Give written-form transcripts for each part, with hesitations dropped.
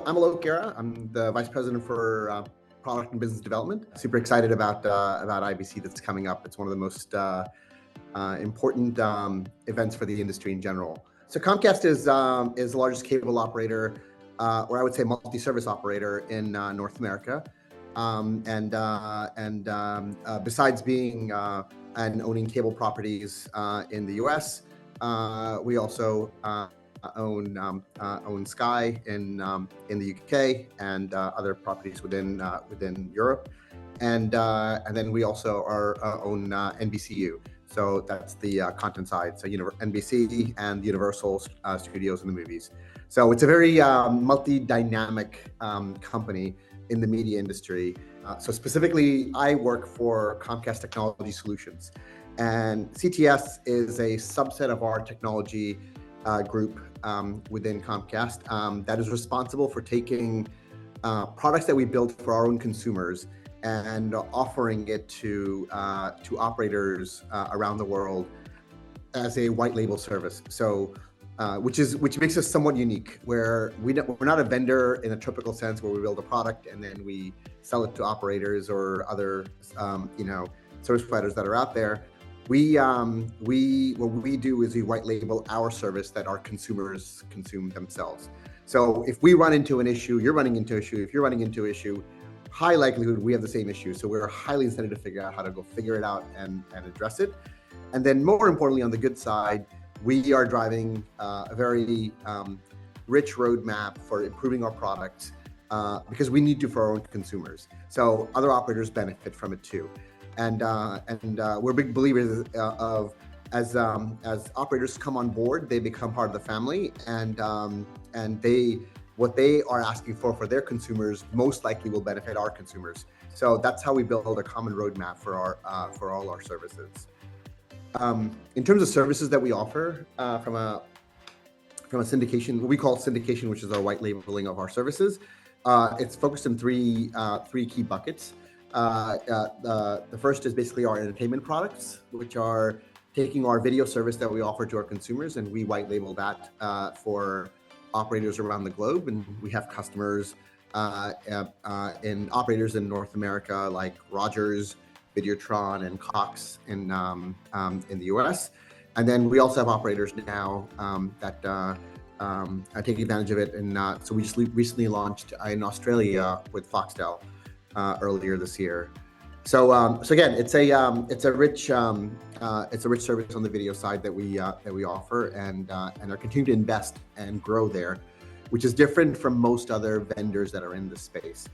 I'm Alok Gera. I'm the Vice President for Product and Business Development. Super excited about IBC that's coming up. It's one of the most important events for the industry in general. So Comcast is the largest cable operator, or I would say multi-service operator in North America. Besides being and owning cable properties in the U.S., we also own Sky in the UK and other properties within Europe, and then we also own NBCU. So that's the content side. So NBC and Universal Studios in the movies. So it's a very multi-dynamic company in the media industry. So specifically, I work for Comcast Technology Solutions, and CTS is a subset of our technology group within Comcast that is responsible for taking products that we build for our own consumers and offering it to operators around the world as a white label service. So, which makes us somewhat unique, where we're not a vendor in a typical sense where we build a product and then we sell it to operators or other service providers that are out there. What we do is we white label our service that our consumers consume themselves. So if we run into an issue, you're running into an issue. If you're running into an issue, high likelihood we have the same issue. So we're highly incented to figure out how to go figure it out and address it. And then more importantly, on the good side, we are driving a very rich roadmap for improving our products because we need to for our own consumers. So other operators benefit from it too. And we're big believers of as operators come on board, they become part of the family, and what they are asking for their consumers most likely will benefit our consumers. So that's how we build a common roadmap for all our services. In terms of services that we offer from a syndication, what we call syndication, which is our white labeling of our services, it's focused in three key buckets. The first is basically our entertainment products, which are taking our video service that we offer to our consumers, and we white label that for operators around the globe. And we have customers in operators in North America like Rogers, Videotron, and Cox in the US. And then we also have operators now that take advantage of it. And so we just recently launched in Australia with Foxtel earlier this year. So again, it's a rich service on the video side that we offer, and are continuing to invest and grow there, which is different from most other vendors that are in this space.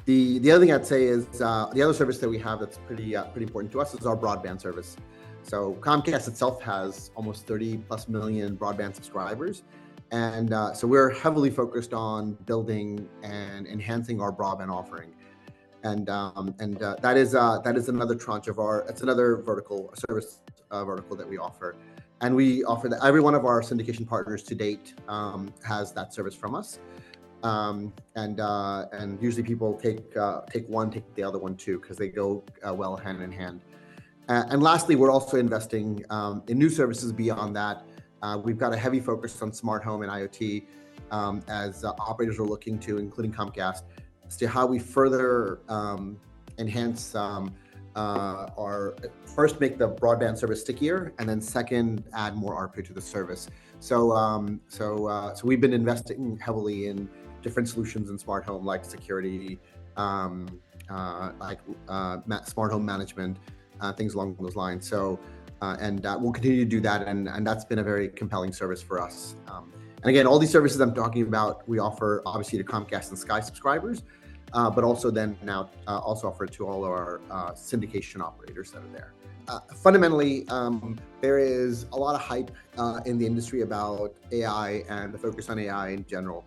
The other thing I'd say is the other service that we have that's pretty important to us is our broadband service. So Comcast itself has almost 30+ million broadband subscribers. And so we're heavily focused on building and enhancing our broadband offering, and that is another tranche of it's another service vertical that we offer, and we offer that. Every one of our syndication partners to date has that service from us, and usually people take the other one too, because they go well hand in hand. And lastly, we're also investing in new services beyond that. We've got a heavy focus on smart home and IoT as operators are looking to, including Comcast, as to how we further enhance first make the broadband service stickier, and then second, add more ARPU to the service. So we've been investing heavily in different solutions in smart home, like security, like smart home management, things along those lines. So. We'll continue to do that, and that's been a very compelling service for us. And again, all these services I'm talking about, we offer obviously to Comcast and Sky subscribers, but also then now also offer to all our syndication operators that are there. Fundamentally, there is a lot of hype in the industry about AI and the focus on AI in general.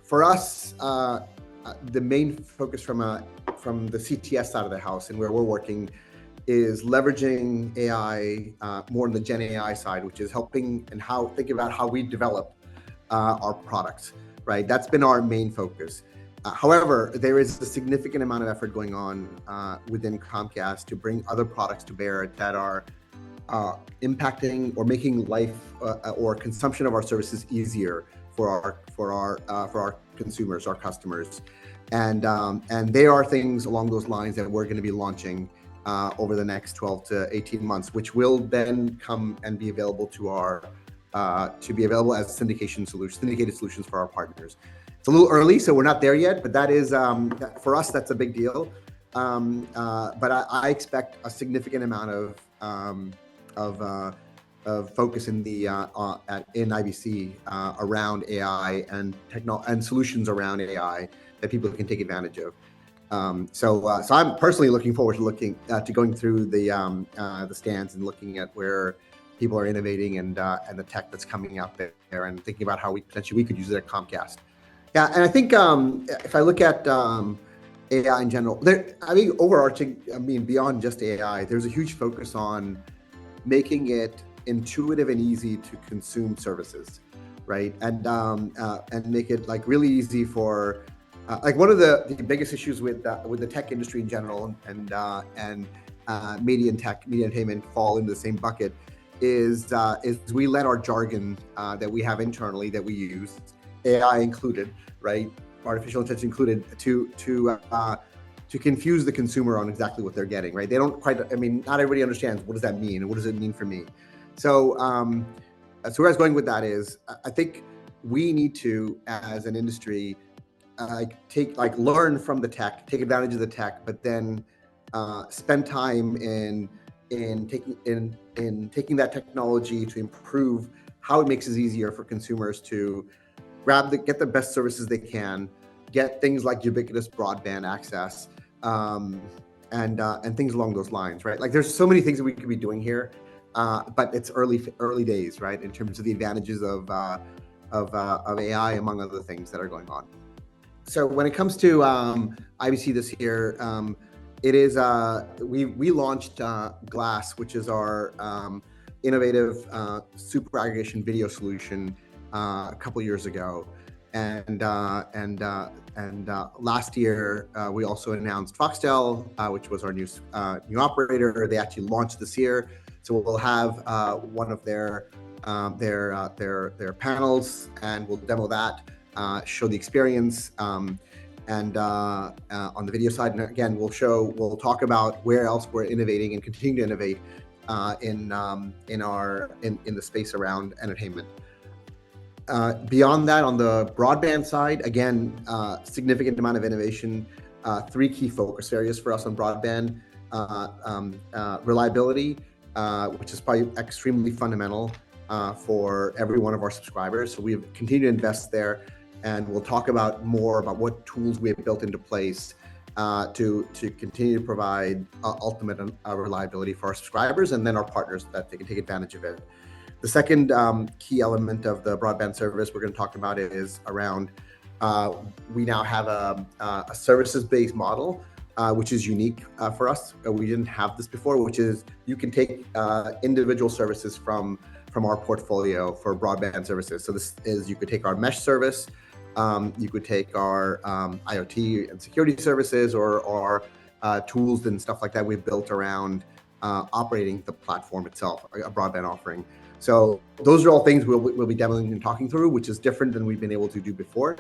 For us, the main focus from the CTS side of the house and where we're working is leveraging AI more on the Gen AI side, which is helping and thinking about how we develop our products, right? That's been our main focus. However, there is a significant amount of effort going on within Comcast to bring other products to bear that are impacting or making life or consumption of our services easier for our consumers, our customers, and there are things along those lines that we're going to be launching over the next 12 to 18 months, which will then come and be available to be available as syndicated solutions for our partners. It's a little early, so we're not there yet, but that is for us, that's a big deal. But I expect a significant amount of focus in IBC around AI and solutions around AI that people can take advantage of. So I'm personally looking forward to going through the stands and looking at where people are innovating and the tech that's coming out there, and thinking about how we could use it at Comcast. Yeah, and I think if I look at AI in general, beyond just AI, there's a huge focus on making it intuitive and easy to consume services, right? And make it like really easy for like one of the biggest issues with the tech industry in general and media and tech, media and entertainment fall into the same bucket is we let our jargon that we have internally that we use, AI included, right, artificial intelligence included, to confuse the consumer on exactly what they're getting, right? They don't quite. Not everybody understands what does that mean and what does it mean for me. So where I was going with that is, I think we need to, as an industry, learn from the tech, take advantage of the tech, but then spend time in taking that technology to improve how it makes it easier for consumers to get the best services they can, get things like ubiquitous broadband access, and things along those lines, right? Like there's so many things that we could be doing here, but it's early days, right, in terms of the advantages of AI, among other things that are going on. So when it comes to IBC this year, it is we launched Glass, which is our innovative super aggregation video solution a couple years ago, and last year we also announced Foxtel, which was our new operator. They actually launched this year, so we'll have one of their panels, and we'll demo that, show the experience, and on the video side, and again we'll talk about where else we're innovating and continue to innovate in the space around entertainment. Beyond that, on the broadband side, again, significant amount of innovation. 3 key focus areas for us on broadband: reliability, which is probably extremely fundamental for every one of our subscribers. So we've continued to invest there, and we'll talk more about what tools we have built into place to continue to provide ultimate reliability for our subscribers and then our partners, that they can take advantage of it. The second key element of the broadband service we're going to talk about is around we now have a services-based model, which is unique for us. We didn't have this before, which is you can take individual services from our portfolio for broadband services. So this is, you could take our mesh service, you could take our IoT and security services, or tools and stuff like that we've built around operating the platform itself, a broadband offering. So those are all things we'll be demoing and talking through, which is different than we've been able to do before.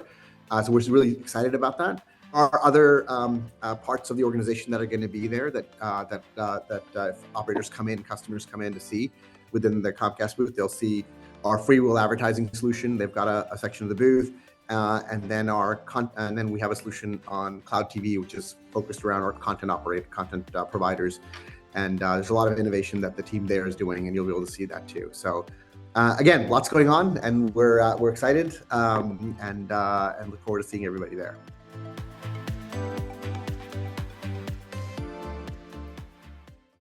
So we're really excited about that. Our other parts of the organization that are going to be there that if operators come in, customers come in to see within the Comcast booth, they'll see our freewheel advertising solution. They've got a section of the booth, and then we have a solution on Cloud TV, which is focused around our content providers. And there's a lot of innovation that the team there is doing, and you'll be able to see that too. So again, lots going on, and we're excited and look forward to seeing everybody there.